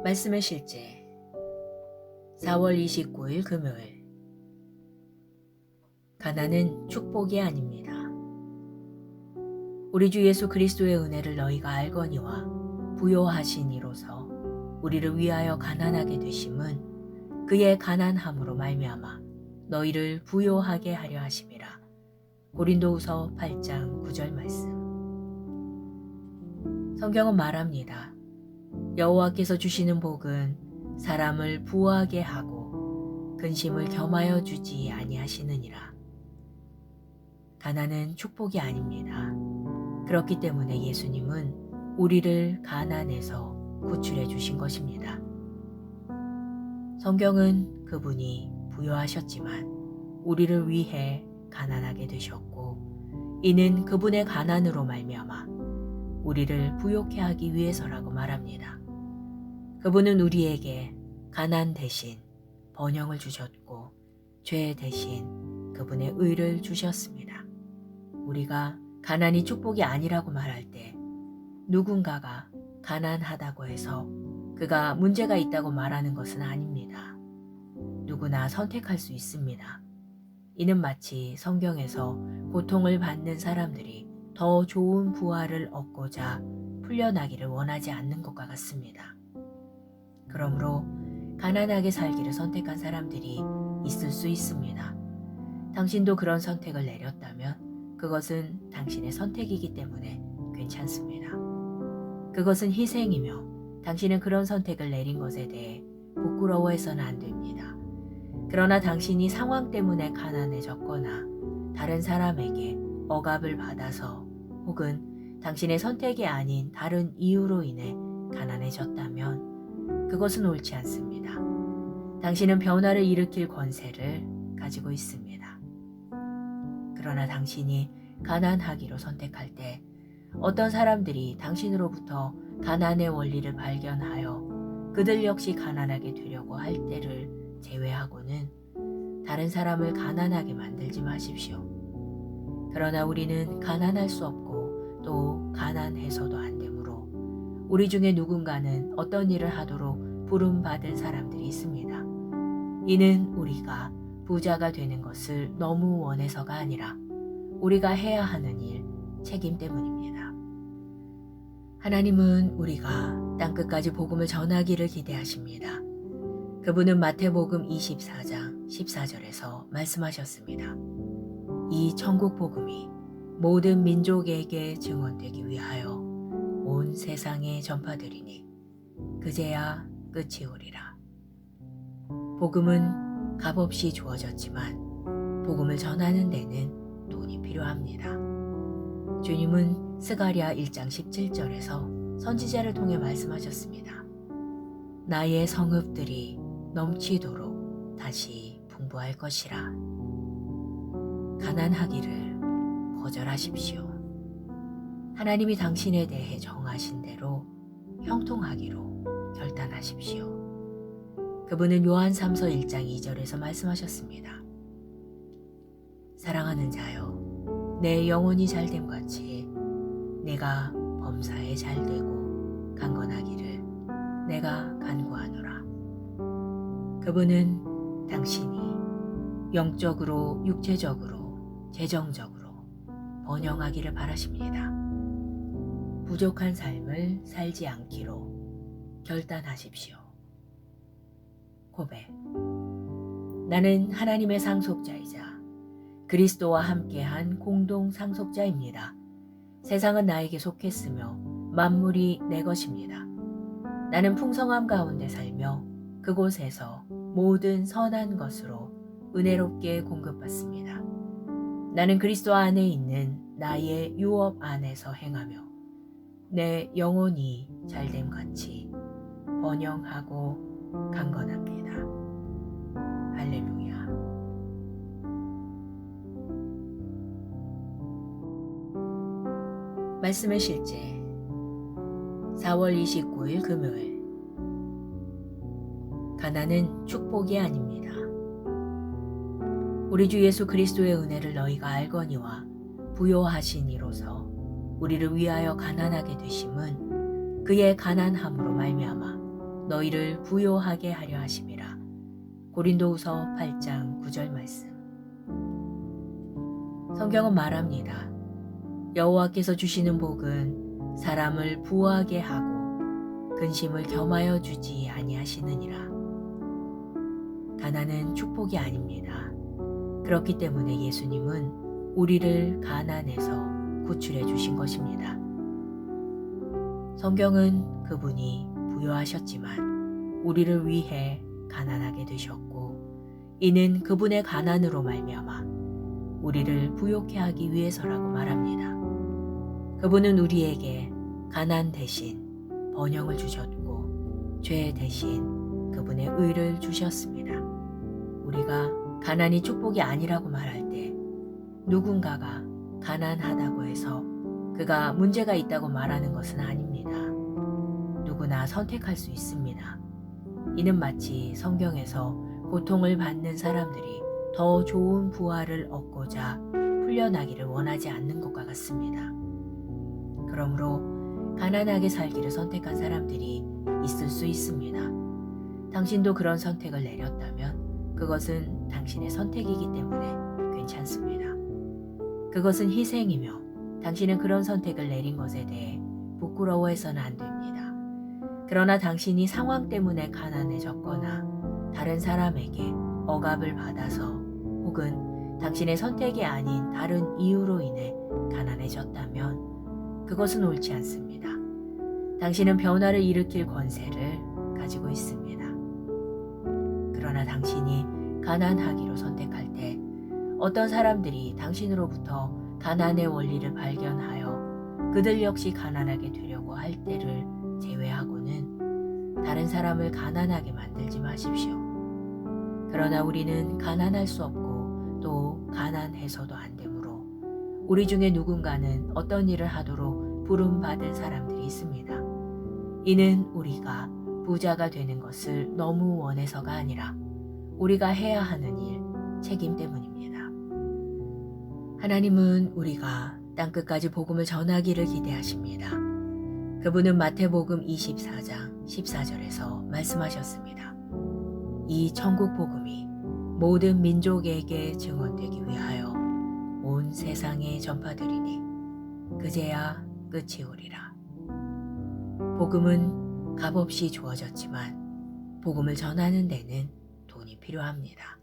말씀의 실제 4월 29일 금요일. 가난은 축복이 아닙니다. 우리 주 예수 그리스도의 은혜를 너희가 알거니와 부요하신 이로서 우리를 위하여 가난하게 되심은 그의 가난함으로 말미암아 너희를 부요하게 하려 하심이라. 고린도후서 8장 9절 말씀. 성경은 말합니다. 여호와께서 주시는 복은 사람을 부하게 하고 근심을 겸하여 주지 아니하시느니라. 가난은 축복이 아닙니다. 그렇기 때문에 예수님은 우리를 가난에서 구출해 주신 것입니다. 성경은 그분이 부요하셨지만 우리를 위해 가난하게 되셨고 이는 그분의 가난으로 말미암아 우리를 부요케 하기 위해서라고 말합니다. 그분은 우리에게 가난 대신 번영을 주셨고 죄 대신 그분의 의를 주셨습니다. 우리가 가난이 축복이 아니라고 말할 때 누군가가 가난하다고 해서 그가 문제가 있다고 말하는 것은 아닙니다. 누구나 선택할 수 있습니다. 이는 마치 성경에서 고통을 받는 사람들이 더 좋은 부활을 얻고자 풀려나기를 원하지 않는 것과 같습니다. 그러므로 가난하게 살기를 선택한 사람들이 있을 수 있습니다. 당신도 그런 선택을 내렸다면 그것은 당신의 선택이기 때문에 괜찮습니다. 그것은 희생이며 당신은 그런 선택을 내린 것에 대해 부끄러워해서는 안 됩니다. 그러나 당신이 상황 때문에 가난해졌거나 다른 사람에게 억압을 받아서 혹은 당신의 선택이 아닌 다른 이유로 인해 가난해졌다면 그것은 옳지 않습니다. 당신은 변화를 일으킬 권세를 가지고 있습니다. 그러나 당신이 가난하기로 선택할 때 어떤 사람들이 당신으로부터 가난의 원리를 발견하여 그들 역시 가난하게 되려고 할 때를 제외하고는 다른 사람을 가난하게 만들지 마십시오. 그러나 우리는 가난할 수 없고 또 가난해서도 안 되므로 우리 중에 누군가는 어떤 일을 하도록 부름받은 사람들이 있습니다. 이는 우리가 부자가 되는 것을 너무 원해서가 아니라 우리가 해야 하는 일, 책임 때문입니다. 하나님은 우리가 땅끝까지 복음을 전하기를 기대하십니다. 그분은 마태복음 24장 14절에서 말씀하셨습니다. 이 천국 복음이 모든 민족에게 증언되기 위하여 온 세상에 전파되리니 그제야 끝이 오리라. 복음은 값없이 주어졌지만 복음을 전하는 데는 돈이 필요합니다. 주님은 스가랴 1장 17절에서 선지자를 통해 말씀하셨습니다. 나의 성읍들이 넘치도록 다시 풍부할 것이라. 가난하기를 거절하십시오. 하나님이 당신에 대해 정하신 대로 형통하기로 결단하십시오. 그분은 요한 3서 1장 2절에서 말씀하셨습니다. 사랑하는 자여, 내 영혼이 잘됨같이 내가 범사에 잘되고 강건하기를 내가 간구하노라. 그분은 당신이 영적으로, 육체적으로, 재정적으로 번영하기를 바라십니다. 부족한 삶을 살지 않기로 결단하십시오. 고백. 나는 하나님의 상속자이자 그리스도와 함께한 공동 상속자입니다. 세상은 나에게 속했으며 만물이 내 것입니다. 나는 풍성함 가운데 살며 그곳에서 모든 선한 것으로 은혜롭게 공급받습니다. 나는 그리스도 안에 있는 나의 유업 안에서 행하며 내 영혼이 잘됨같이 번영하고 강건합니다. 할렐루야. 말씀의 실제 4월 29일 금요일. 가난은 축복이 아닙니다. 우리 주 예수 그리스도의 은혜를 너희가 알거니와 부요하신 이로서 우리를 위하여 가난하게 되심은 그의 가난함으로 말미암아 너희를 부요하게 하려 하심이라. 고린도후서 8장 9절 말씀. 성경은 말합니다. 여호와께서 주시는 복은 사람을 부하게 하고 근심을 겸하여 주지 아니하시느니라. 가난은 축복이 아닙니다. 그렇기 때문에 예수님은 우리를 가난에서 구출해 주신 것입니다. 성경은 그분이 부요하셨지만 우리를 위해 가난하게 되셨고 이는 그분의 가난으로 말미암아 우리를 부요케 하기 위해서라고 말합니다. 그분은 우리에게 가난 대신 번영을 주셨고 죄 대신 그분의 의를 주셨습니다. 우리가 가난이 축복이 아니라고 말할 때 누군가가 가난하다고 해서 그가 문제가 있다고 말하는 것은 아닙니다. 누구나 선택할 수 있습니다. 이는 마치 성경에서 고통을 받는 사람들이 더 좋은 부활을 얻고자 풀려나기를 원하지 않는 것과 같습니다. 그러므로 가난하게 살기를 선택한 사람들이 있을 수 있습니다. 당신도 그런 선택을 내렸다면 그것은 당신의 선택이기 때문에 괜찮습니다. 그것은 희생이며 당신은 그런 선택을 내린 것에 대해 부끄러워해서는 안 됩니다. 그러나 당신이 상황 때문에 가난해졌거나 다른 사람에게 억압을 받아서 혹은 당신의 선택이 아닌 다른 이유로 인해 가난해졌다면 그것은 옳지 않습니다. 당신은 변화를 일으킬 권세를 가지고 있습니다. 그러나 당신이 가난하기로 선택할 때 어떤 사람들이 당신으로부터 가난의 원리를 발견하여 그들 역시 가난하게 되려고 할 때를 제외하고는 다른 사람을 가난하게 만들지 마십시오. 그러나 우리는 가난할 수 없고 또 가난해서도 안 되므로 우리 중에 누군가는 어떤 일을 하도록 부름받은 사람들이 있습니다. 이는 우리가 부자가 되는 것을 너무 원해서가 아니라 우리가 해야 하는 일, 책임 때문입니다. 하나님은 우리가 땅끝까지 복음을 전하기를 기대하십니다. 그분은 마태복음 24장 14절에서 말씀하셨습니다. 이 천국 복음이 모든 민족에게 증언되기 위하여 온 세상에 전파되리니 그제야 끝이 오리라. 복음은 값없이 주어졌지만 복음을 전하는 데는 돈이 필요합니다.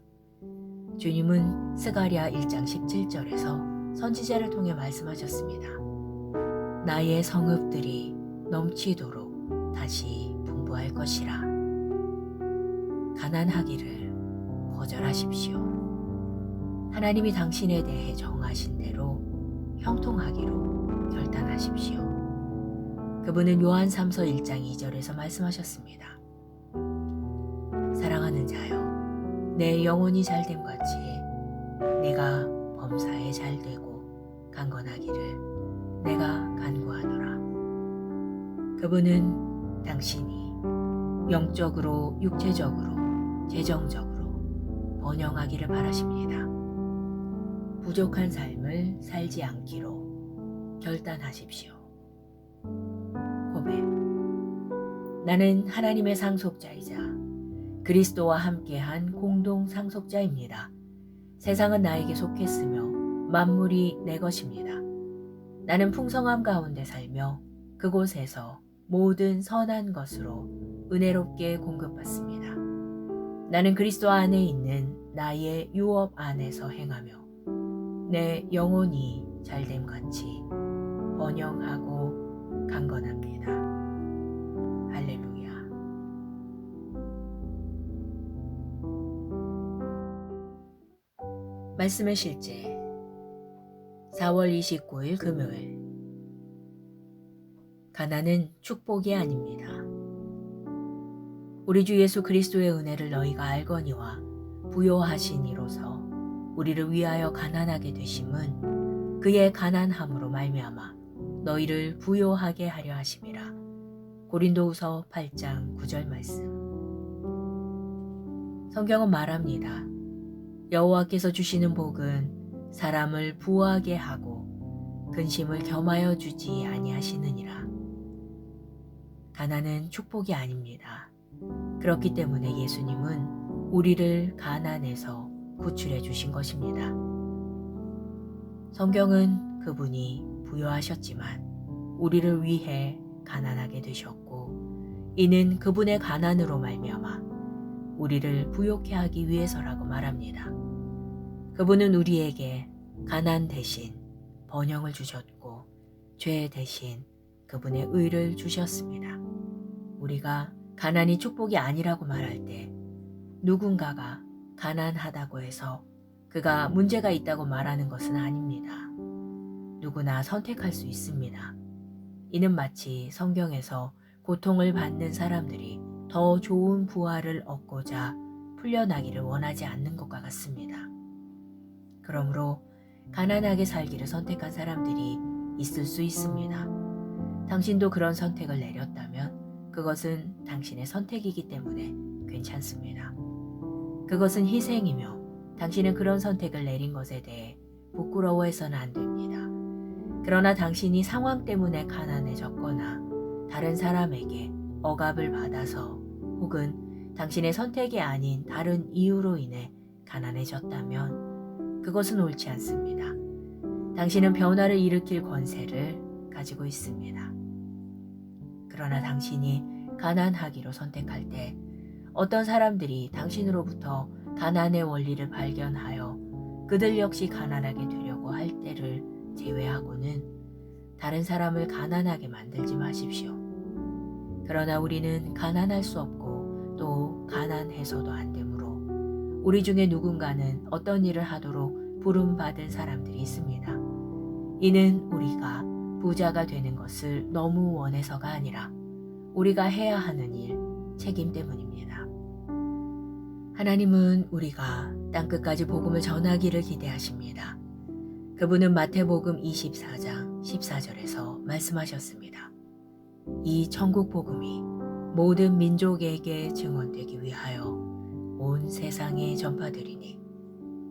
주님은 스가랴 1장 17절에서 선지자를 통해 말씀하셨습니다. 나의 성읍들이 넘치도록 다시 분부할 것이라. 가난하기를 거절하십시오. 하나님이 당신에 대해 정하신 대로 형통하기로 결단하십시오. 그분은 요한 3서 1장 2절에서 말씀하셨습니다. 사랑하는 자여, 내 영혼이 잘됨 같이 내가 범사에 잘되고 강건하기를 내가 간구하노라. 그분은 당신이 영적으로, 육체적으로, 재정적으로 번영하기를 바라십니다. 부족한 삶을 살지 않기로 결단하십시오. 고백. 나는 하나님의 상속자이자 그리스도와 함께한 공동 상속자입니다. 세상은 나에게 속했으며 만물이 내 것입니다. 나는 풍성함 가운데 살며 그곳에서 모든 선한 것으로 은혜롭게 공급받습니다. 나는 그리스도 안에 있는 나의 유업 안에서 행하며 내 영혼이 잘됨 같이 번영하고 강건합니다. 할렐루야. 말씀의 실제 4월 29일 금요일. 가난은 축복이 아닙니다. 우리 주 예수 그리스도의 은혜를 너희가 알거니와 부요하신 이로서 우리를 위하여 가난하게 되심은 그의 가난함으로 말미암아 너희를 부요하게 하려 하심이라. 고린도후서 8장 9절 말씀. 성경은 말합니다. 여호와께서 주시는 복은 사람을 부하게 하고 근심을 겸하여 주지 아니하시느니라. 가난은 축복이 아닙니다. 그렇기 때문에 예수님은 우리를 가난에서 구출해 주신 것입니다. 성경은 그분이 부유하셨지만 우리를 위해 가난하게 되셨고, 이는 그분의 가난으로 말미암아 우리를 부욕해 하기 위해서라고 말합니다. 그분은 우리에게 가난 대신 번영을 주셨고, 죄 대신 그분의 의를 주셨습니다. 우리가 가난이 축복이 아니라고 말할 때 누군가가 가난하다고 해서 그가 문제가 있다고 말하는 것은 아닙니다. 누구나 선택할 수 있습니다. 이는 마치 성경에서 고통을 받는 사람들이 더 좋은 부활을 얻고자 풀려나기를 원하지 않는 것과 같습니다. 그러므로 가난하게 살기를 선택한 사람들이 있을 수 있습니다. 당신도 그런 선택을 내렸다면 그것은 당신의 선택이기 때문에 괜찮습니다. 그것은 희생이며 당신은 그런 선택을 내린 것에 대해 부끄러워해서는 안 됩니다. 그러나 당신이 상황 때문에 가난해졌거나 다른 사람에게 억압을 받아서 혹은 당신의 선택이 아닌 다른 이유로 인해 가난해졌다면 그것은 옳지 않습니다. 당신은 변화를 일으킬 권세를 가지고 있습니다. 그러나 당신이 가난하기로 선택할 때 어떤 사람들이 당신으로부터 가난의 원리를 발견하여 그들 역시 가난하게 되려고 할 때를 제외하고는 다른 사람을 가난하게 만들지 마십시오. 그러나 우리는 가난할 수 없고 또 가난해서도 안 되므로 우리 중에 누군가는 어떤 일을 하도록 부름받은 사람들이 있습니다. 이는 우리가 부자가 되는 것을 너무 원해서가 아니라 우리가 해야 하는 일, 책임 때문입니다. 하나님은 우리가 땅끝까지 복음을 전하기를 기대하십니다. 그분은 마태복음 24장 14절에서 말씀하셨습니다. 이 천국 복음이 모든 민족에게 증언되기 위하여 온 세상에 전파되리니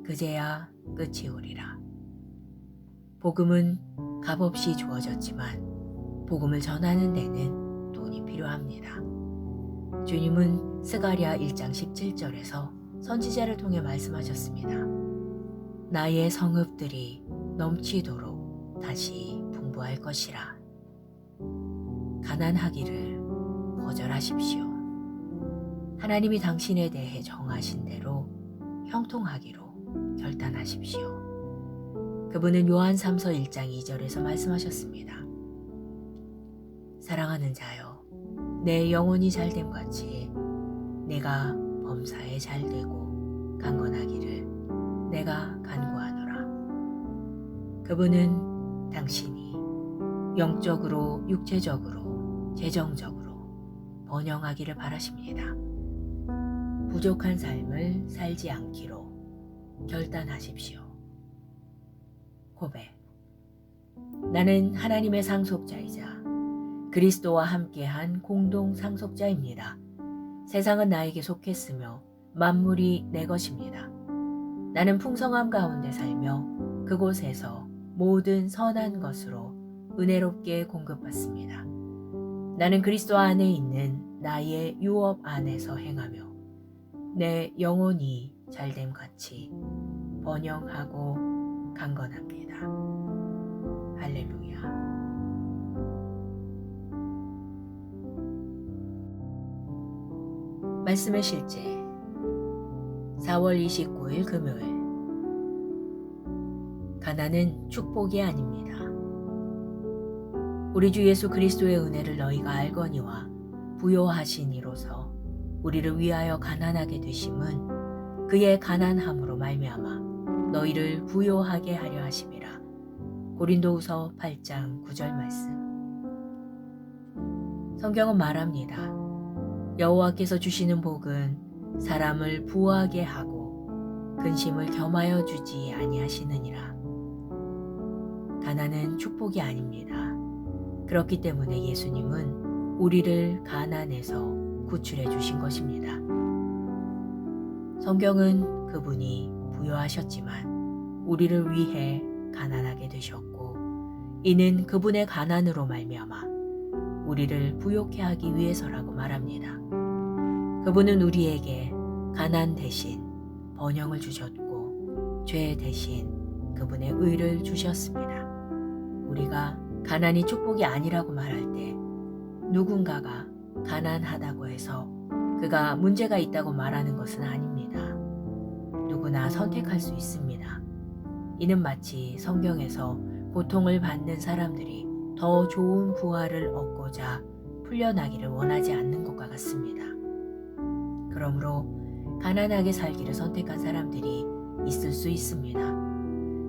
그제야 끝이 오리라. 복음은 값없이 주어졌지만 복음을 전하는 데는 돈이 필요합니다. 주님은 스가랴 1장 17절에서 선지자를 통해 말씀하셨습니다. 나의 성읍들이 넘치도록 다시 풍부할 것이라. 가난하기를 거절하십시오. 하나님이 당신에 대해 정하신 대로 형통하기로 결단하십시오. 그분은 요한삼서 1장 2절에서 말씀하셨습니다. 사랑하는 자여, 내 영혼이 잘됨같이 내가 범사에 잘되고 강건하기를 내가 간구하노라. 그분은 당신이 영적으로, 육체적으로, 재정적으로 번영하기를 바라십니다. 부족한 삶을 살지 않기로 결단하십시오. 고백. 나는 하나님의 상속자이자 그리스도와 함께한 공동 상속자입니다. 세상은 나에게 속했으며 만물이 내 것입니다. 나는 풍성함 가운데 살며 그곳에서 모든 선한 것으로 은혜롭게 공급받습니다. 나는 그리스도 안에 있는 나의 유업 안에서 행하며 내 영혼이 잘됨같이 번영하고 강건합니다. 할렐루야. 말씀의 실제 4월 29일 금요일. 가난은 축복이 아닙니다. 우리 주 예수 그리스도의 은혜를 너희가 알거니와 부요하신 이로서 우리를 위하여 가난하게 되심은 그의 가난함으로 말미암아 너희를 부요하게 하려 하심이라. 고린도후서 8장 9절 말씀. 성경은 말합니다. 여호와께서 주시는 복은 사람을 부하게 하고 근심을 겸하여 주지 아니하시느니라. 가난은 축복이 아닙니다. 그렇기 때문에 예수님은 우리를 가난에서 구출해 주신 것입니다. 성경은 그분이 부유하셨지만 우리를 위해 가난하게 되셨고, 이는 그분의 가난으로 말미암아 우리를 부욕해 하기 위해서라고 말합니다. 그분은 우리에게 가난 대신 번영을 주셨고 죄 대신 그분의 의를 주셨습니다. 우리가 가난이 축복이 아니라고 말할 때 누군가가 가난하다고 해서 그가 문제가 있다고 말하는 것은 아닙니다. 누구나 선택할 수 있습니다. 이는 마치 성경에서 고통을 받는 사람들이 더 좋은 부활을 얻고자 풀려나기를 원하지 않는 것과 같습니다. 그러므로 가난하게 살기를 선택한 사람들이 있을 수 있습니다.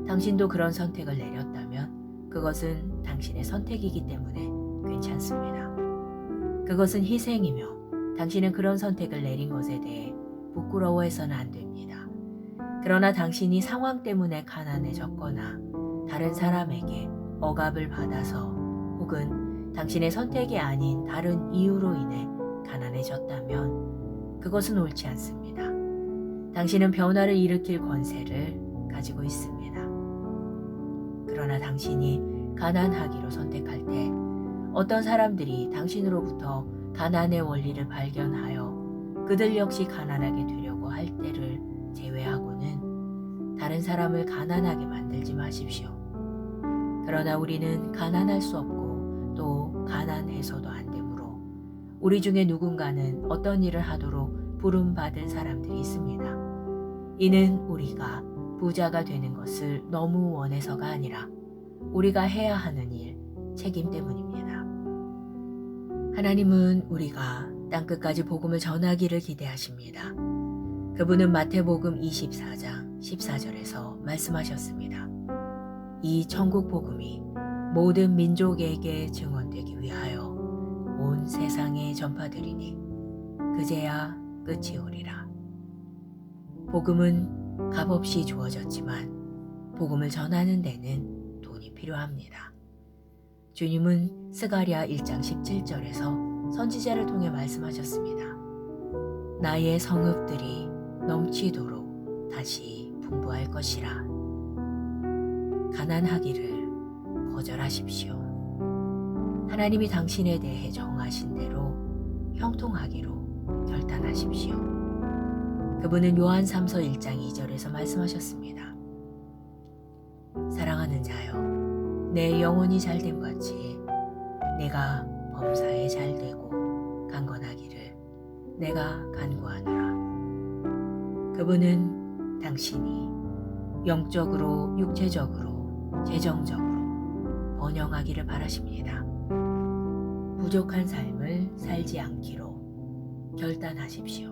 당신도 그런 선택을 내렸다면 그것은 당신의 선택이기 때문에 괜찮습니다. 그것은 희생이며 당신은 그런 선택을 내린 것에 대해 부끄러워해서는 안 됩니다. 그러나 당신이 상황 때문에 가난해졌거나 다른 사람에게 억압을 받아서 혹은 당신의 선택이 아닌 다른 이유로 인해 가난해졌다면 그것은 옳지 않습니다. 당신은 변화를 일으킬 권세를 가지고 있습니다. 그러나 당신이 가난하기로 선택할 때 어떤 사람들이 당신으로부터 가난의 원리를 발견하여 그들 역시 가난하게 되려고 할 때를 제외하고는 다른 사람을 가난하게 만들지 마십시오. 그러나 우리는 가난할 수 없고 또 가난해서도 안 되므로 우리 중에 누군가는 어떤 일을 하도록 부름받은 사람들이 있습니다. 이는 우리가 부자가 되는 것을 너무 원해서가 아니라 우리가 해야 하는 일, 책임 때문입니다. 하나님은 우리가 땅끝까지 복음을 전하기를 기대하십니다. 그분은 마태복음 24장 14절에서 말씀하셨습니다. 이 천국 복음이 모든 민족에게 증언되기 위하여 온 세상에 전파되리니 그제야 끝이 오리라. 복음은 값없이 주어졌지만 복음을 전하는 데는 돈이 필요합니다. 주님은 스가랴 1장 17절에서 선지자를 통해 말씀하셨습니다. 나의 성읍들이 넘치도록 다시 풍부할 것이라. 가난하기를 거절하십시오. 하나님이 당신에 대해 정하신 대로 형통하기로 결단하십시오. 그분은 요한 3서 1장 2절에서 말씀하셨습니다. 사랑하는 자여, 내 영혼이 잘됨같이 내가 범사에 잘되고 강건하기를 내가 간구하노라. 그분은 당신이 영적으로, 육체적으로, 재정적으로 번영하기를 바라십니다. 부족한 삶을 살지 않기로 결단하십시오.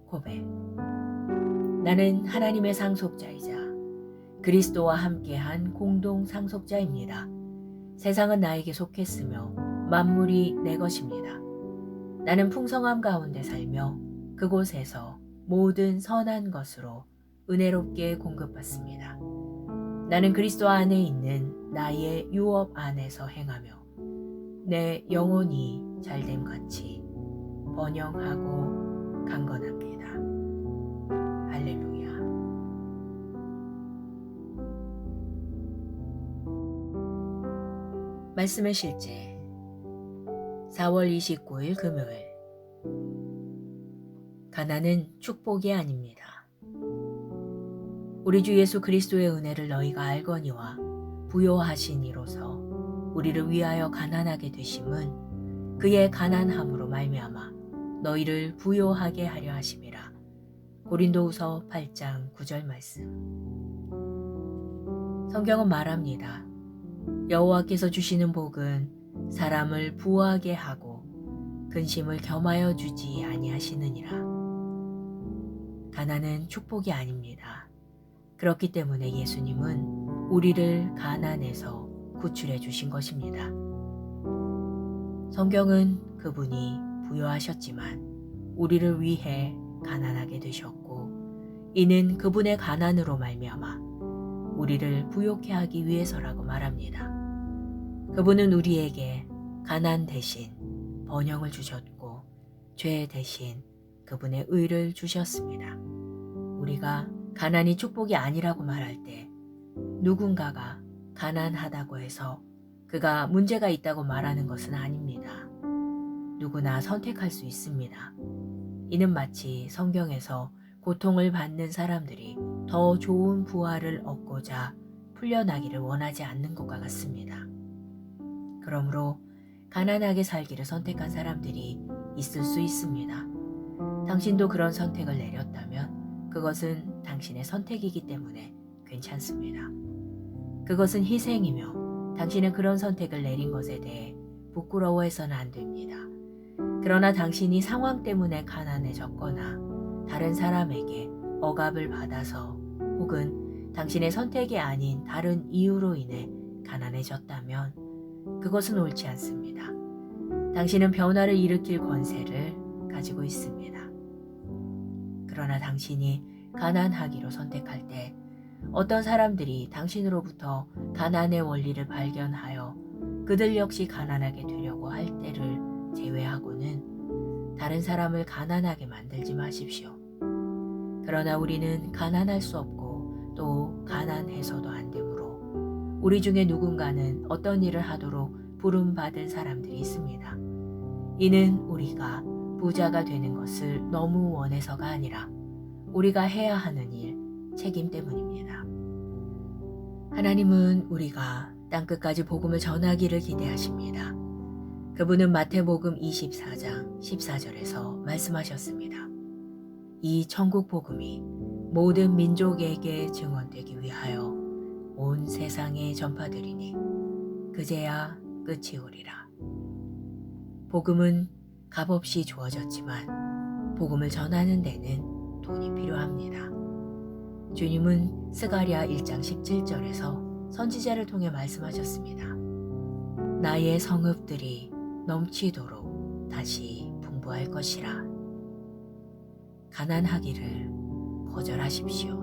고백. 나는 하나님의 상속자이자 그리스도와 함께한 공동 상속자입니다. 세상은 나에게 속했으며 만물이 내 것입니다. 나는 풍성함 가운데 살며 그곳에서 모든 선한 것으로 은혜롭게 공급받습니다. 나는 그리스도 안에 있는 나의 유업 안에서 행하며 내 영혼이 잘됨같이 번영하고 강건합니다. 할렐루야. 말씀의 실제 4월 29일 금요일. 가난은 축복이 아닙니다. 우리 주 예수 그리스도의 은혜를 너희가 알거니와 부요하시니로서 우리를 위하여 가난하게 되심은 그의 가난함으로 말미암아 너희를 부요하게 하려 하심이라. 고린도후서 8장 9절 말씀. 성경은 말합니다. 여호와께서 주시는 복은 사람을 부하게 하고 근심을 겸하여 주지 아니하시느니라. 가난은 축복이 아닙니다. 그렇기 때문에 예수님은 우리를 가난에서 구출해 주신 것입니다. 성경은 그분이 부요하셨지만 우리를 위해 가난하게 되셨고 이는 그분의 가난으로 말미암아 우리를 부요케 하기 위해서라고 말합니다. 그분은 우리에게 가난 대신 번영을 주셨고 죄 대신 그분의 의를 주셨습니다. 우리가 가난이 축복이 아니라고 말할 때 누군가가 가난하다고 해서 그가 문제가 있다고 말하는 것은 아닙니다. 누구나 선택할 수 있습니다. 이는 마치 성경에서 고통을 받는 사람들이 더 좋은 부활을 얻고자 풀려나기를 원하지 않는 것과 같습니다. 그러므로 가난하게 살기를 선택한 사람들이 있을 수 있습니다. 당신도 그런 선택을 내렸다면 그것은 당신의 선택이기 때문에 괜찮습니다. 그것은 희생이며 당신은 그런 선택을 내린 것에 대해 부끄러워해서는 안 됩니다. 그러나 당신이 상황 때문에 가난해졌거나 다른 사람에게 억압을 받아서 혹은 당신의 선택이 아닌 다른 이유로 인해 가난해졌다면 그것은 옳지 않습니다. 당신은 변화를 일으킬 권세를 가지고 있습니다. 그러나 당신이 가난하기로 선택할 때 어떤 사람들이 당신으로부터 가난의 원리를 발견하여 그들 역시 가난하게 되려고 할 때를 제외하고는 다른 사람을 가난하게 만들지 마십시오. 그러나 우리는 가난할 수 없고 또 가난해서도 안 되므로 우리 중에 누군가는 어떤 일을 하도록 부름받은 사람들이 있습니다. 이는 우리가 부자가 되는 것을 너무 원해서가 아니라 우리가 해야 하는 일, 책임 때문입니다. 하나님은 우리가 땅끝까지 복음을 전하기를 기대하십니다. 그분은 마태복음 24장 14절에서 말씀하셨습니다. 이 천국 복음이 모든 민족에게 증언되기 위하여 온 세상에 전파되리니 그제야 끝이 오리라. 복음은 값없이 주어졌지만 복음을 전하는 데는 돈이 필요합니다. 주님은 스가랴 1장 17절에서 선지자를 통해 말씀하셨습니다. 나의 성읍들이 넘치도록 다시 풍부할 것이라. 가난하기를 거절하십시오.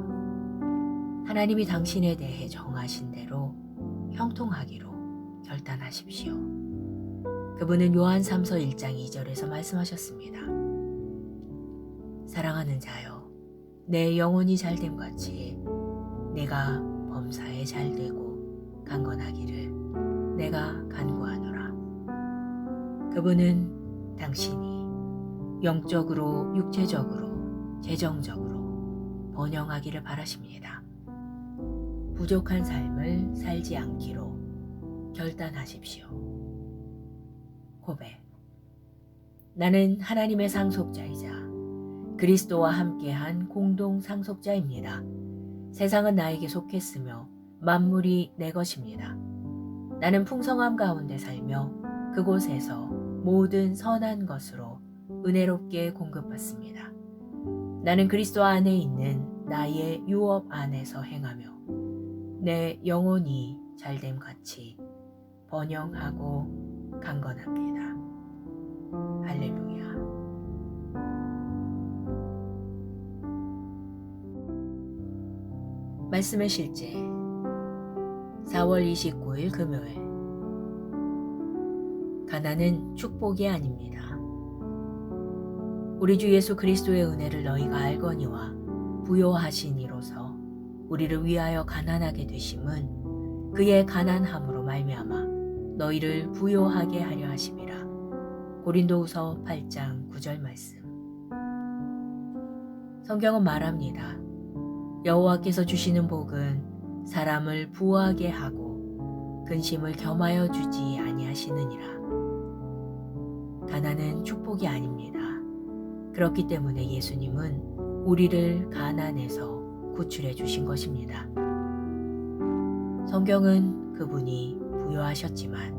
하나님이 당신에 대해 정하신 대로 형통하기로 결단하십시오. 그분은 요한 3서 1장 2절에서 말씀하셨습니다. 사랑하는 자여, 내 영혼이 잘됨 같이 내가 범사에 잘되고 강건하기를 내가 간구하노라. 그분은 당신이 영적으로, 육체적으로, 재정적으로 번영하기를 바라십니다. 부족한 삶을 살지 않기로 결단하십시오. 고백. 나는 하나님의 상속자이자 그리스도와 함께한 공동 상속자입니다. 세상은 나에게 속했으며 만물이 내 것입니다. 나는 풍성함 가운데 살며 그곳에서 모든 선한 것으로 은혜롭게 공급받습니다. 나는 그리스도 안에 있는 나의 유업 안에서 행하며 내 영혼이 잘됨 같이 번영하고 강건합니다. 할렐루야. 말씀의 실제 4월 29일 금요일. 가난은 축복이 아닙니다. 우리 주 예수 그리스도의 은혜를 너희가 알거니와 부요하시니로서 우리를 위하여 가난하게 되심은 그의 가난함으로 말미암아 너희를 부요하게 하려 하심이라. 고린도후서 8장 9절 말씀. 성경은 말합니다. 여호와께서 주시는 복은 사람을 부하게 하고 근심을 겸하여 주지 아니하시느니라. 가난은 축복이 아닙니다. 그렇기 때문에 예수님은 우리를 가난에서 구출해 주신 것입니다. 성경은 그분이 부여하셨지만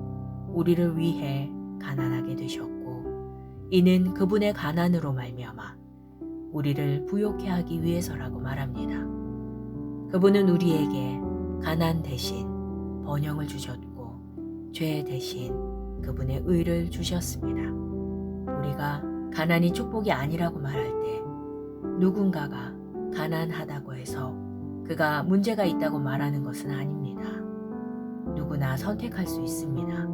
우리를 위해 가난하게 되셨고 이는 그분의 가난으로 말미암아 우리를 부요케 하기 위해서라고 말합니다. 그분은 우리에게 가난 대신 번영을 주셨고 죄 대신 그분의 의를 주셨습니다. 우리가 가난이 축복이 아니라고 말할 때 누군가가 가난하다고 해서 그가 문제가 있다고 말하는 것은 아닙니다. 누구나 선택할 수 있습니다.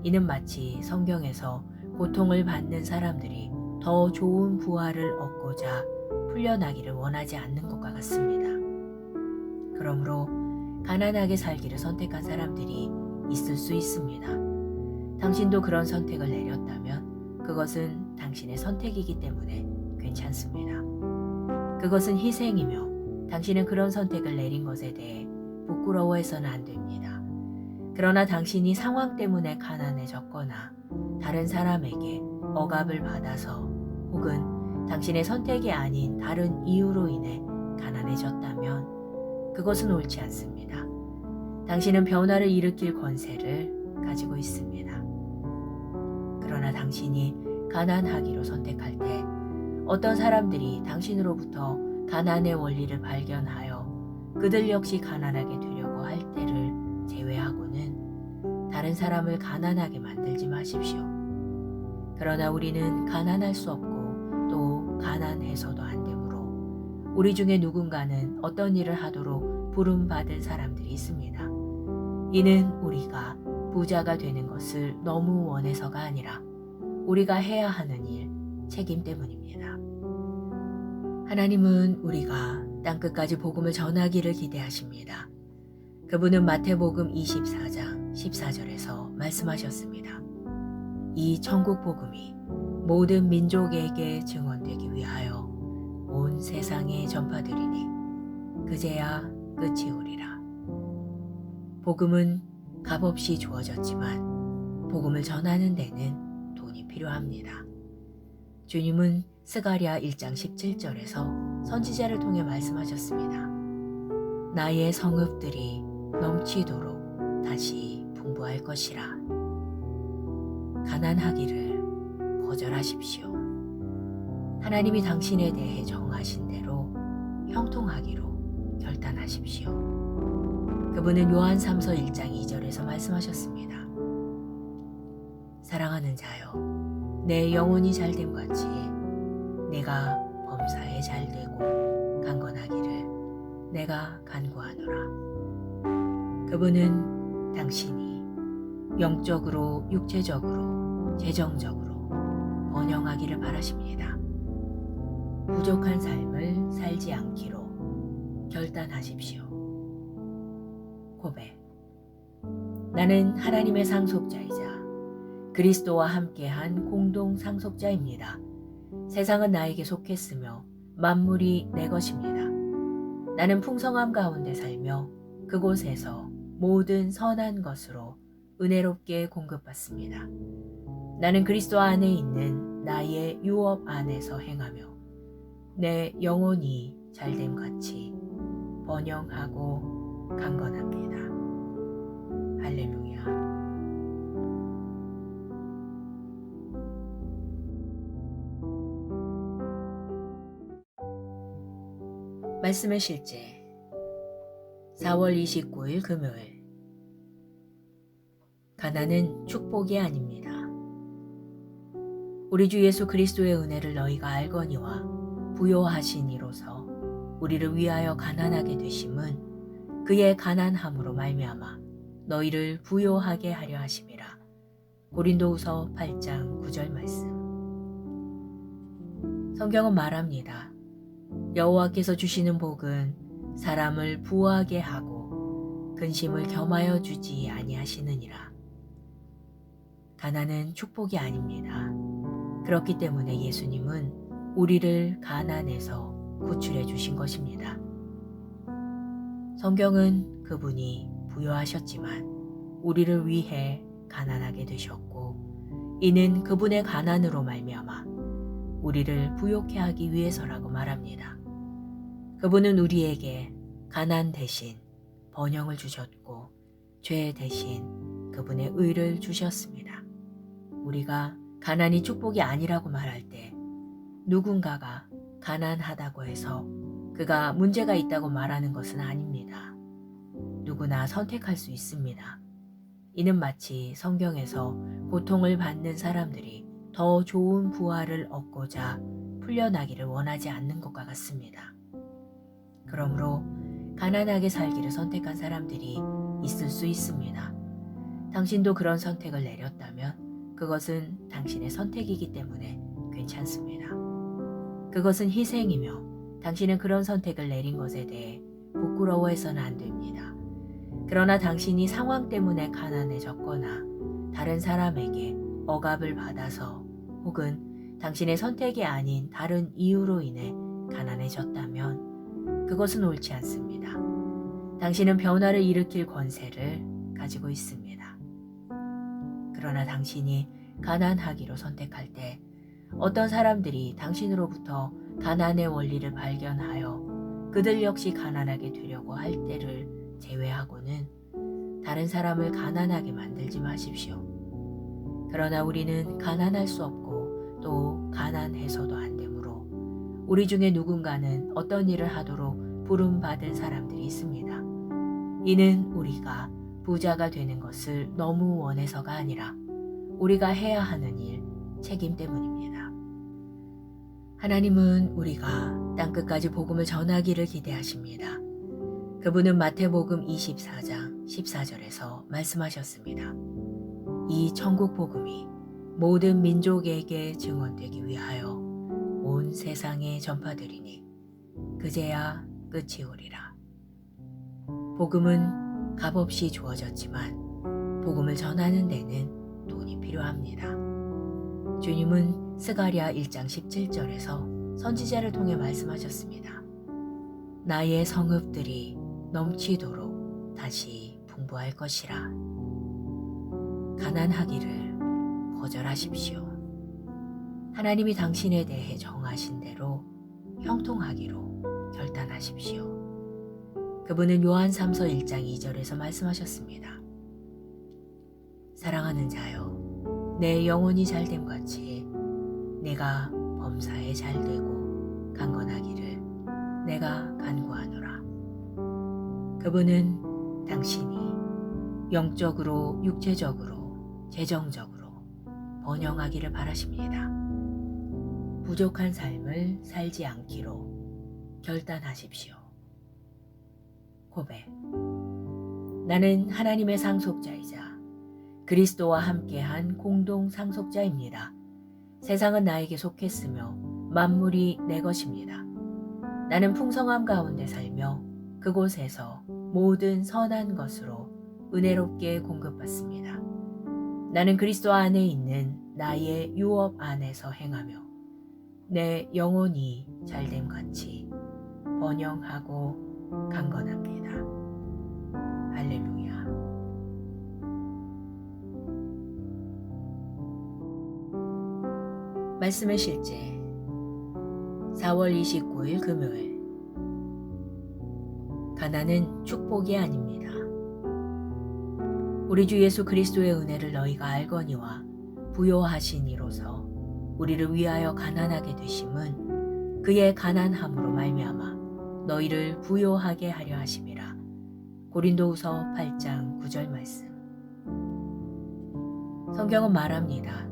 이는 마치 성경에서 고통을 받는 사람들이 더 좋은 부활을 얻고자 풀려나기를 원하지 않는 것과 같습니다. 그러므로 가난하게 살기를 선택한 사람들이 있을 수 있습니다. 당신도 그런 선택을 내렸다면 그것은 당신의 선택이기 때문에 괜찮습니다. 그것은 희생이며 당신은 그런 선택을 내린 것에 대해 부끄러워해서는 안 됩니다. 그러나 당신이 상황 때문에 가난해졌거나 다른 사람에게 억압을 받아서 혹은 당신의 선택이 아닌 다른 이유로 인해 가난해졌다면 그것은 옳지 않습니다. 당신은 변화를 일으킬 권세를 가지고 있습니다. 그러나 당신이 가난하기로 선택할 때 어떤 사람들이 당신으로부터 가난의 원리를 발견하여 그들 역시 가난하게 되려고 할 때를 제외하고는 다른 사람을 가난하게 만들지 마십시오. 그러나 우리는 가난할 수 없고 또 가난해서도 안 되므로 우리 중에 누군가는 어떤 일을 하도록 부름받은 사람들이 있습니다. 이는 우리가 부자가 되는 것을 너무 원해서가 아니라 우리가 해야 하는 일, 책임 때문입니다. 하나님은 우리가 땅끝까지 복음을 전하기를 기대하십니다. 그분은 마태복음 24장 14절에서 말씀하셨습니다. 이 천국 복음이 모든 민족에게 증언되기 위하여 온 세상에 전파되리니 그제야 끝이 오리라. 복음은 값없이 주어졌지만 복음을 전하는 데는 돈이 필요합니다. 주님은 스가랴 1장 17절에서 선지자를 통해 말씀하셨습니다. 나의 성읍들이 넘치도록 다시 풍부할 것이라. 가난하기를 거절하십시오. 하나님이 당신에 대해 정하신 대로 형통하기로 결단하십시오. 그분은 요한 3서 1장 2절에서 말씀하셨습니다. 사랑하는 자여, 내 영혼이 잘됨같이 내가 범사에 잘되고 강건하기를 내가 간구하노라. 그분은 당신이 영적으로, 육체적으로, 재정적으로 번영하기를 바라십니다. 부족한 삶을 살지 않기로 결단하십시오. 고백. 나는 하나님의 상속자이자 그리스도와 함께한 공동 상속자입니다. 세상은 나에게 속했으며 만물이 내 것입니다. 나는 풍성함 가운데 살며 그곳에서 모든 선한 것으로 은혜롭게 공급받습니다. 나는 그리스도 안에 있는 나의 유업 안에서 행하며 내 영혼이 잘됨같이 번영하고 강건합니다. 할렐루야. 말씀의 실제 4월 29일 금요일. 가난은 축복이 아닙니다. 우리 주 예수 그리스도의 은혜를 너희가 알거니와 부요하시니로서 우리를 위하여 가난하게 되심은 그의 가난함으로 말미암아 너희를 부요하게 하려 하심이라. 고린도후서 8장 9절 말씀. 성경은 말합니다. 여호와께서 주시는 복은 사람을 부하게 하고 근심을 겸하여 주지 아니하시느니라. 가난은 축복이 아닙니다. 그렇기 때문에 예수님은 우리를 가난에서 구출해 주신 것입니다. 성경은 그분이 부요하셨지만 우리를 위해 가난하게 되셨고 이는 그분의 가난으로 말미암아 우리를 부요케 하기 위해서라고 말합니다. 그분은 우리에게 가난 대신 번영을 주셨고 죄 대신 그분의 의를 주셨습니다. 우리가 가난이 축복이 아니라고 말할 때 누군가가 가난하다고 해서 그가 문제가 있다고 말하는 것은 아닙니다. 누구나 선택할 수 있습니다. 이는 마치 성경에서 고통을 받는 사람들이 더 좋은 부활을 얻고자 풀려나기를 원하지 않는 것과 같습니다. 그러므로 가난하게 살기를 선택한 사람들이 있을 수 있습니다. 당신도 그런 선택을 내렸다면 그것은 당신의 선택이기 때문에 괜찮습니다. 그것은 희생이며 당신은 그런 선택을 내린 것에 대해 부끄러워해서는 안 됩니다. 그러나 당신이 상황 때문에 가난해졌거나 다른 사람에게 억압을 받아서 혹은 당신의 선택이 아닌 다른 이유로 인해 가난해졌다면 그것은 옳지 않습니다. 당신은 변화를 일으킬 권세를 가지고 있습니다. 그러나 당신이 가난하기로 선택할 때 어떤 사람들이 당신으로부터 가난의 원리를 발견하여 그들 역시 가난하게 되려고 할 때를 제외하고는 다른 사람을 가난하게 만들지 마십시오. 그러나 우리는 가난할 수 없고 또 가난해서도 안 되므로 우리 중에 누군가는 어떤 일을 하도록 부름받은 사람들이 있습니다. 이는 우리가 부자가 되는 것을 너무 원해서가 아니라 우리가 해야 하는 일, 책임 때문입니다. 하나님은 우리가 땅끝까지 복음을 전하기를 기대하십니다. 그분은 마태복음 24장 14절에서 말씀하셨습니다. 이 천국 복음이 모든 민족에게 증언되기 위하여 온 세상에 전파되리니 그제야 끝이 오리라. 복음은 값없이 주어졌지만 복음을 전하는 데는 돈이 필요합니다. 주님은 스가랴 1장 17절에서 선지자를 통해 말씀하셨습니다. 나의 성읍들이 넘치도록 다시 풍부할 것이라. 가난하기를 거절하십시오. 하나님이 당신에 대해 정하신 대로 형통하기로 결단하십시오. 그분은 요한삼서 1장 2절에서 말씀하셨습니다. 사랑하는 자여, 내 영혼이 잘됨같이 내가 범사에 잘되고 강건하기를 내가 간구하노라. 그분은 당신이 영적으로, 육체적으로, 재정적으로 번영하기를 바라십니다. 부족한 삶을 살지 않기로 결단하십시오. 고백. 나는 하나님의 상속자이자 그리스도와 함께한 공동 상속자입니다. 세상은 나에게 속했으며 만물이 내 것입니다. 나는 풍성함 가운데 살며 그곳에서 모든 선한 것으로 은혜롭게 공급받습니다. 나는 그리스도 안에 있는 나의 유업 안에서 행하며 내 영혼이 잘됨같이 번영하고 강건합니다. 할렐루야. 말씀의 실제 4월 29일 금요일. 가난은 축복이 아닙니다. 우리 주 예수 그리스도의 은혜를 너희가 알거니와 부요하신 이로서 우리를 위하여 가난하게 되심은 그의 가난함으로 말미암아 너희를 부요하게 하려 하심이라. 고린도후서 8장 9절 말씀. 성경은 말합니다.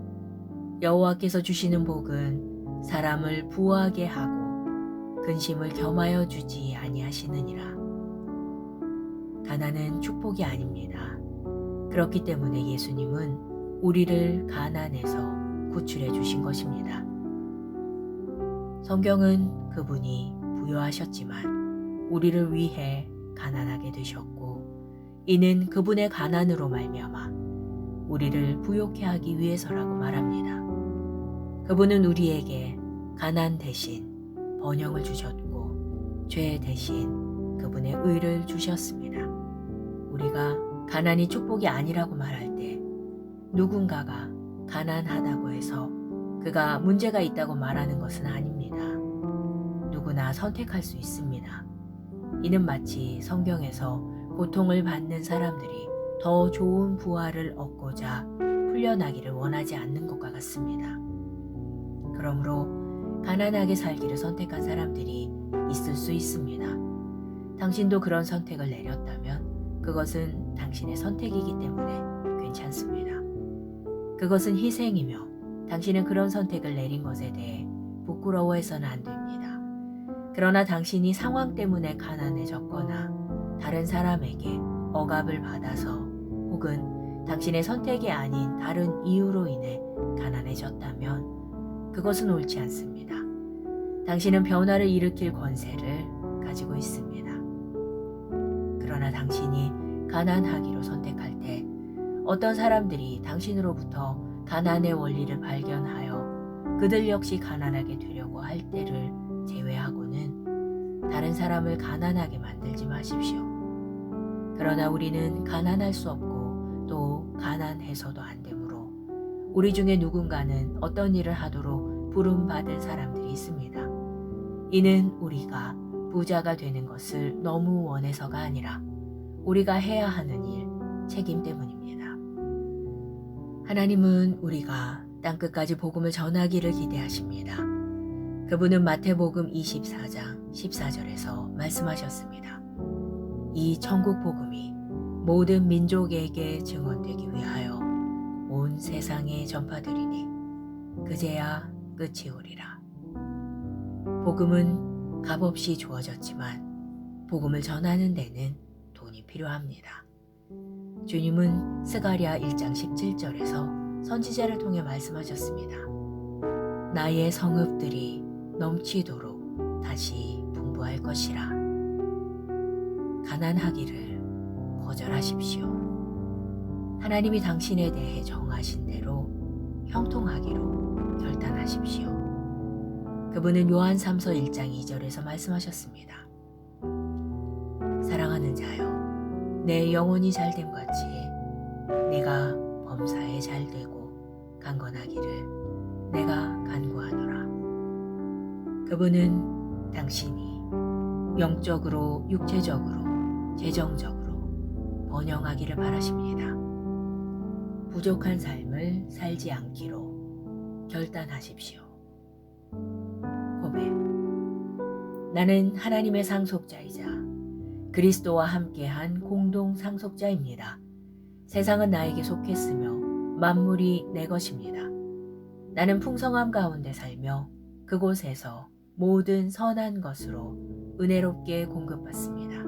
여호와께서 주시는 복은 사람을 부하게 하고 근심을 겸하여 주지 아니하시느니라. 가난은 축복이 아닙니다. 그렇기 때문에 예수님은 우리를 가난에서 구출해 주신 것입니다. 성경은 그분이 부요하셨지만 우리를 위해 가난하게 되셨고 이는 그분의 가난으로 말미암아 우리를 부요케 하기 위해서라고 말합니다. 그분은 우리에게 가난 대신 번영을 주셨고 죄 대신 그분의 의를 주셨습니다. 우리가 가난이 축복이 아니라고 말할 때 누군가가 가난하다고 해서 그가 문제가 있다고 말하는 것은 아닙니다. 누구나 선택할 수 있습니다. 이는 마치 성경에서 고통을 받는 사람들이 더 좋은 부활을 얻고자 풀려나기를 원하지 않는 것과 같습니다. 그러므로 가난하게 살기를 선택한 사람들이 있을 수 있습니다. 당신도 그런 선택을 내렸다면 그것은 당신의 선택이기 때문에 괜찮습니다. 그것은 희생이며 당신은 그런 선택을 내린 것에 대해 부끄러워해서는 안 됩니다. 그러나 당신이 상황 때문에 가난해졌거나 다른 사람에게 억압을 받아서 혹은 당신의 선택이 아닌 다른 이유로 인해 가난해졌다면 그것은 옳지 않습니다. 당신은 변화를 일으킬 권세를 가지고 있습니다. 그러나 당신이 가난하기로 선택할 때 어떤 사람들이 당신으로부터 가난의 원리를 발견하여 그들 역시 가난하게 되려고 할 때를 제외하고는 다른 사람을 가난하게 만들지 마십시오. 그러나 우리는 가난할 수 없고 또 가난해서도 안 되므로 우리 중에 누군가는 어떤 일을 하도록 부름받은 사람들이 있습니다. 이는 우리가 부자가 되는 것을 너무 원해서가 아니라 우리가 해야 하는 일, 책임 때문입니다. 하나님은 우리가 땅끝까지 복음을 전하기를 기대하십니다. 그분은 마태복음 24장 14절에서 말씀하셨습니다. 이 천국 복음이 모든 민족에게 증언되기 위하여 온 세상에 전파되리니 그제야 끝이 오리라. 복음은 값없이 주어졌지만 복음을 전하는 데는 돈이 필요합니다. 주님은 스가랴 1장 17절에서 선지자를 통해 말씀하셨습니다. 나의 성읍들이 넘치도록 다시 분부할 것이라. 가난하기를 거절하십시오. 하나님이 당신에 대해 정하신 대로 형통하기로 결단하십시오. 그분은 요한3서 1장 2절에서 말씀하셨습니다. 사랑하는 자여, 내 영혼이 잘됨같이 내가 범사에 잘되고 강건하기를 내가 간구하노라. 그분은 당신이 영적으로, 육체적으로, 재정적으로 번영하기를 바라십니다. 부족한 삶을 살지 않기로 결단하십시오. 고백. 나는 하나님의 상속자이자 그리스도와 함께한 공동 상속자입니다. 세상은 나에게 속했으며 만물이 내 것입니다. 나는 풍성함 가운데 살며 그곳에서 모든 선한 것으로 은혜롭게 공급받습니다.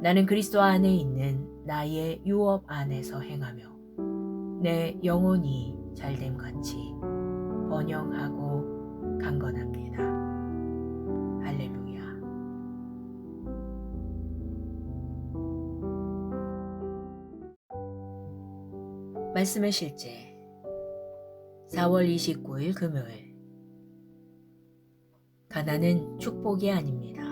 나는 그리스도 안에 있는 나의 유업 안에서 행하며 내 영혼이 잘됨같이 번영하고 강건합니다. 할렐루야. 말씀의 실제 4월 29일 금요일. 가난은 축복이 아닙니다.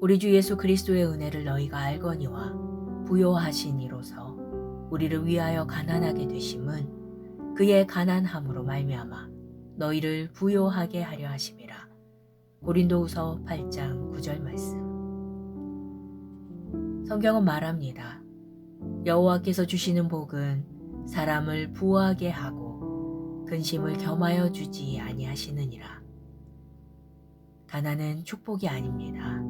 우리 주 예수 그리스도의 은혜를 너희가 알거니와 부요하신 이로서 우리를 위하여 가난하게 되심은 그의 가난함으로 말미암아 너희를 부요하게 하려 하심이라. 고린도후서 8장 9절 말씀. 성경은 말합니다. 여호와께서 주시는 복은 사람을 부하게 하고 근심을 겸하여 주지 아니하시느니라. 가난은 축복이 아닙니다.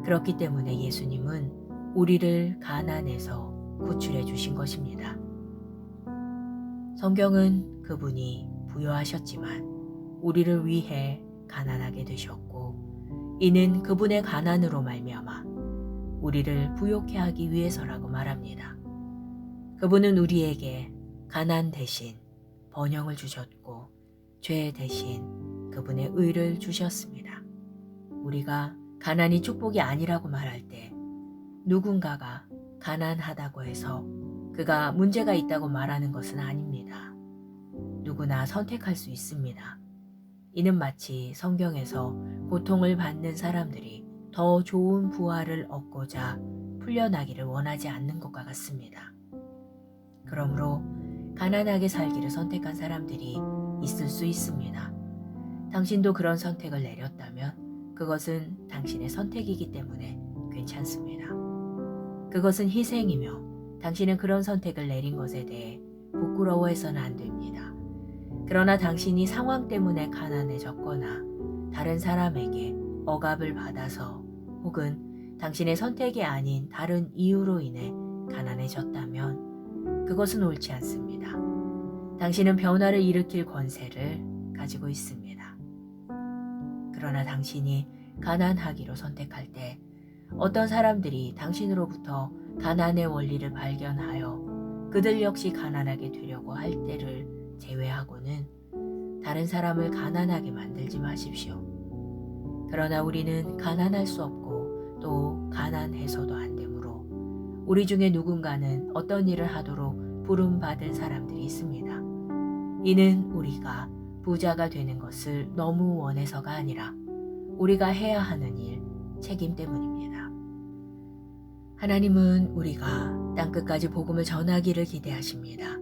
그렇기 때문에 예수님은 우리를 가난에서 구출해 주신 것입니다. 성경은 그분이 부요하셨지만 우리를 위해 가난하게 되셨고 이는 그분의 가난으로 말미암아 우리를 부요케 하기 위해서라고 말합니다. 그분은 우리에게 가난 대신 번영을 주셨고 죄 대신 그분의 의를 주셨습니다. 우리가 가난이 축복이 아니라고 말할 때 누군가가 가난하다고 해서 그가 문제가 있다고 말하는 것은 아닙니다. 누구나 선택할 수 있습니다. 이는 마치 성경에서 고통을 받는 사람들이 더 좋은 부활을 얻고자 풀려나기를 원하지 않는 것과 같습니다. 그러므로 가난하게 살기를 선택한 사람들이 있을 수 있습니다. 당신도 그런 선택을 내렸다면 그것은 당신의 선택이기 때문에 괜찮습니다. 그것은 희생이며 당신은 그런 선택을 내린 것에 대해 부끄러워해서는 안 됩니다. 그러나 당신이 상황 때문에 가난해졌거나 다른 사람에게 억압을 받아서 혹은 당신의 선택이 아닌 다른 이유로 인해 가난해졌다면 그것은 옳지 않습니다. 당신은 변화를 일으킬 권세를 가지고 있습니다. 그러나 당신이 가난하기로 선택할 때 어떤 사람들이 당신으로부터 가난의 원리를 발견하여 그들 역시 가난하게 되려고 할 때를 제외하고는 다른 사람을 가난하게 만들지 마십시오. 그러나 우리는 가난할 수 없고 또 가난해서도 안 되므로 우리 중에 누군가는 어떤 일을 하도록 부름받은 사람들이 있습니다. 이는 우리가 부자가 되는 것을 너무 원해서가 아니라 우리가 해야 하는 일, 책임 때문입니다. 하나님은 우리가 땅끝까지 복음을 전하기를 기대하십니다.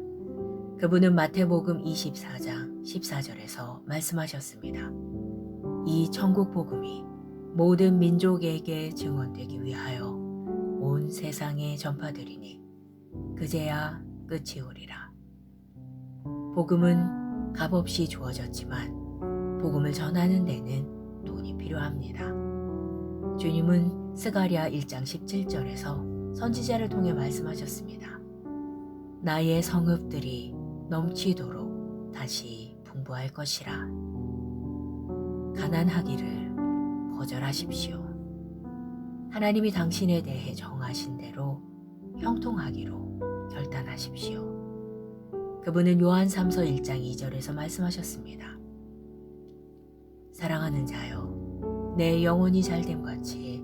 그분은 마태복음 24장 14절에서 말씀하셨습니다. 이 천국 복음이 모든 민족에게 증언되기 위하여 온 세상에 전파되리니 그제야 끝이 오리라. 복음은 값없이 주어졌지만 복음을 전하는 데는 돈이 필요합니다. 주님은 스가랴 1장 17절에서 선지자를 통해 말씀하셨습니다. 나의 성읍들이 넘치도록 다시 풍부할 것이라. 가난하기를 거절하십시오. 하나님이 당신에 대해 정하신 대로 형통하기로 결단하십시오. 그분은 요한 3서 1장 2절에서 말씀하셨습니다. 사랑하는 자여, 내 영혼이 잘됨 같이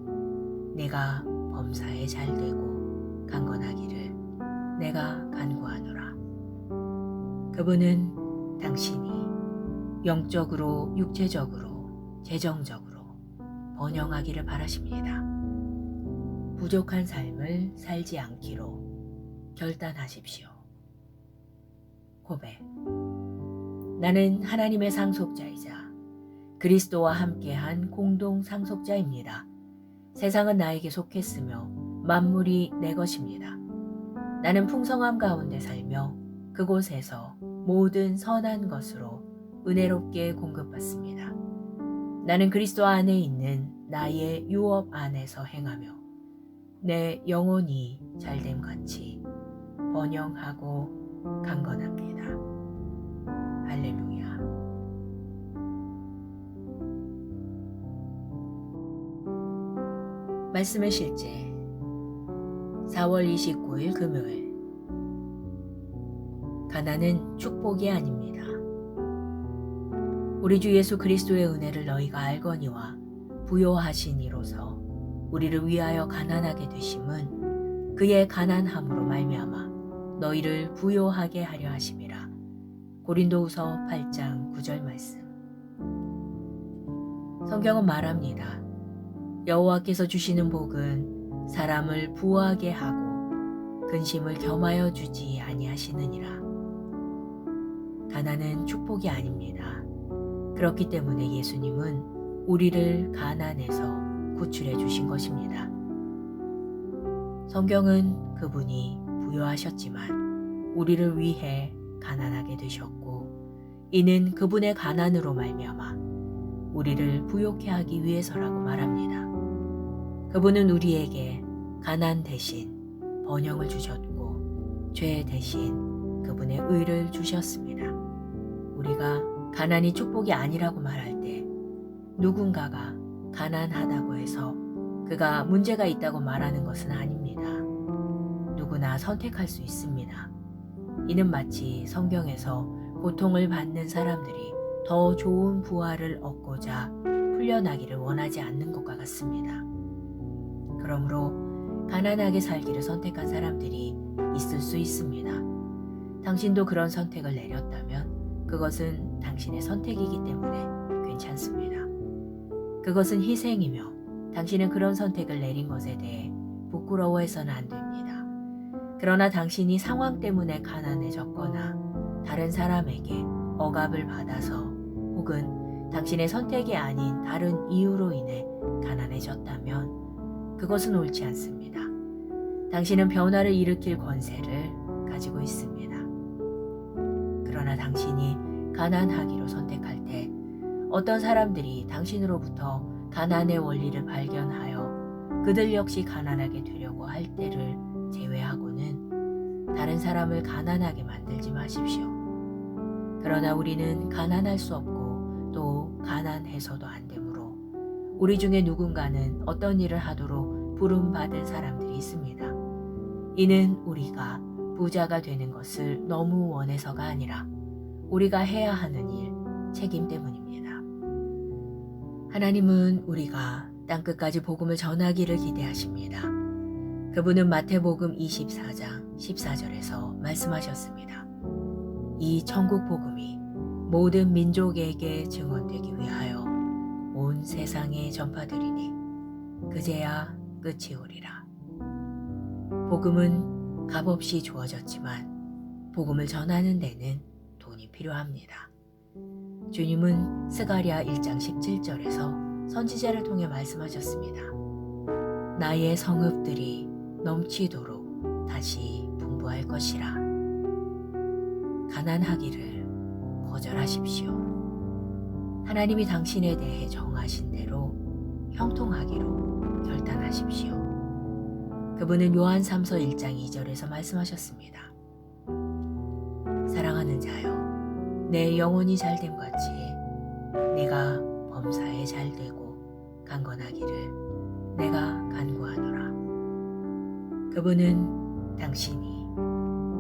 내가 범사에 잘되고 강건하기를 내가 간구하노라. 그분은 당신이 영적으로, 육체적으로, 재정적으로 번영하기를 바라십니다. 부족한 삶을 살지 않기로 결단하십시오. 고백. 나는 하나님의 상속자이자 그리스도와 함께한 공동 상속자입니다. 세상은 나에게 속했으며 만물이 내 것입니다. 나는 풍성함 가운데 살며 그곳에서 모든 선한 것으로 은혜롭게 공급받습니다. 나는 그리스도 안에 있는 나의 유업 안에서 행하며 내 영혼이 잘됨 같이 번영하고 강건합니다. 할렐루야. 말씀의 실제 4월 29일 금요일. 가난은 축복이 아닙니다. 우리 주 예수 그리스도의 은혜를 너희가 알거니와 부요하시니로서 우리를 위하여 가난하게 되심은 그의 가난함으로 말미암아 너희를 부요하게 하려 하심이라. 고린도후서 8장 9절 말씀. 성경은 말합니다. 여호와께서 주시는 복은 사람을 부하게 하고 근심을 겸하여 주지 아니하시느니라. 가난은 축복이 아닙니다. 그렇기 때문에 예수님은 우리를 가난에서 구출해 주신 것입니다. 성경은 그분이 부요하셨지만 우리를 위해 가난하게 되셨고 이는 그분의 가난으로 말미암아 우리를 부요케 하기 위해서라고 말합니다. 그분은 우리에게 가난 대신 번영을 주셨고 죄 대신 그분의 의를 주셨습니다. 우리가 가난이 축복이 아니라고 말할 때 누군가가 가난하다고 해서 그가 문제가 있다고 말하는 것은 아닙니다. 누구나 선택할 수 있습니다. 이는 마치 성경에서 고통을 받는 사람들이 더 좋은 부활을 얻고자 풀려나기를 원하지 않는 것과 같습니다. 그러므로 가난하게 살기를 선택한 사람들이 있을 수 있습니다. 당신도 그런 선택을 내렸다면 그것은 당신의 선택이기 때문에 괜찮습니다. 그것은 희생이며 당신은 그런 선택을 내린 것에 대해 부끄러워해서는 안 됩니다. 그러나 당신이 상황 때문에 가난해졌거나 다른 사람에게 억압을 받아서 혹은 당신의 선택이 아닌 다른 이유로 인해 가난해졌다면 그것은 옳지 않습니다. 당신은 변화를 일으킬 권세를 가지고 있습니다. 그러나 당신이 가난하기로 선택할 때 어떤 사람들이 당신으로부터 가난의 원리를 발견하여 그들 역시 가난하게 되려고 할 때를 제외하고는 다른 사람을 가난하게 만들지 마십시오. 그러나 우리는 가난할 수 없고 또 가난해서도 안 되므로 우리 중에 누군가는 어떤 일을 하도록 부름받은 사람들이 있습니다. 이는 우리가 부자가 되는 것을 너무 원해서가 아니라 우리가 해야 하는 일, 책임 때문입니다. 하나님은 우리가 땅끝까지 복음을 전하기를 기대하십니다. 그분은 마태복음 24장 14절에서 말씀하셨습니다. 이 천국 복음이 모든 민족에게 증언되기 위하여 온 세상에 전파되리니 그제야 끝이 오리라. 복음은 값없이 주어졌지만 복음을 전하는 데는 돈이 필요합니다. 주님은 스가랴 1장 17절에서 선지자를 통해 말씀하셨습니다. 나의 성읍들이 넘치도록 다시 분부할 것이라. 가난하기를 거절하십시오. 하나님이 당신에 대해 정하신 대로 형통하기로 결단하십시오. 그분은 요한3서 1장 2절에서 말씀하셨습니다. 사랑하는 자여, 내 영혼이 잘됨 같이 내가 범사에 잘되고 강건하기를 내가 간구하노라. 그분은 당신이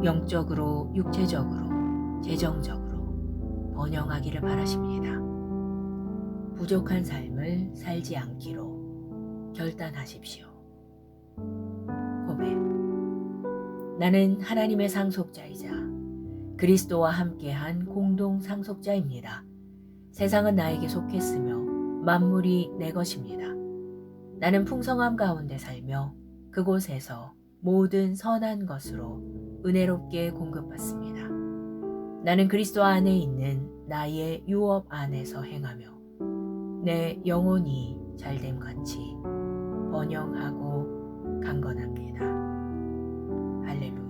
영적으로, 육체적으로, 재정적으로 번영하기를 바라십니다. 부족한 삶을 살지 않기로 결단하십시오. 고백. 나는 하나님의 상속자이자 그리스도와 함께한 공동 상속자입니다. 세상은 나에게 속했으며 만물이 내 것입니다. 나는 풍성함 가운데 살며 그곳에서 모든 선한 것으로 은혜롭게 공급받습니다. 나는 그리스도 안에 있는 나의 유업 안에서 행하며 내 영혼이 잘됨 같이 번영하고 강건합니다. 할렐루야.